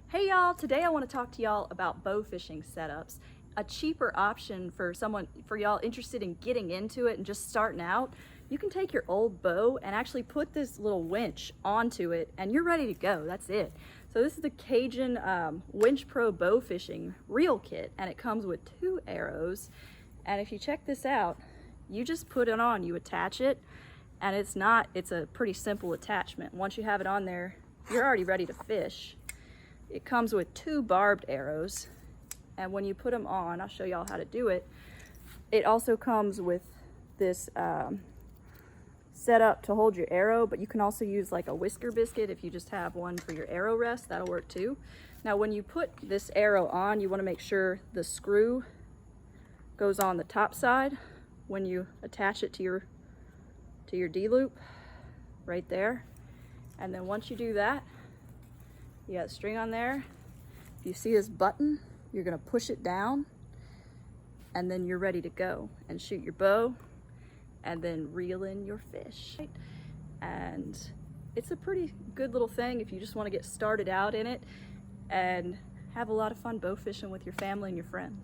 Hey y'all, today I want to talk to y'all about bow fishing setups. A cheaper option for y'all interested in getting into it and just starting out. You can take your old bow and actually put this little winch onto it and you're ready to go. That's it. So this is the Cajun Winch Pro Bow Fishing Reel Kit, and it comes with 2 arrows. And if you check this out, you just put it on, you attach it, and it's a pretty simple attachment. Once you have it on there, you're already ready to fish. It comes with 2 barbed arrows, and when you put them on, I'll show y'all how to do it. It also comes with this setup to hold your arrow, but you can also use like a whisker biscuit if you just have one for your arrow rest. That'll work too. Now when you put this arrow on, you want to make sure the screw goes on the top side when you attach it to your D-loop right there. And then once you do that, you got a string on there. If you see this button, you're gonna push it down, and then you're ready to go and shoot your bow and then reel in your fish. And it's a pretty good little thing if you just want to get started out in it and have a lot of fun bow fishing with your family and your friends.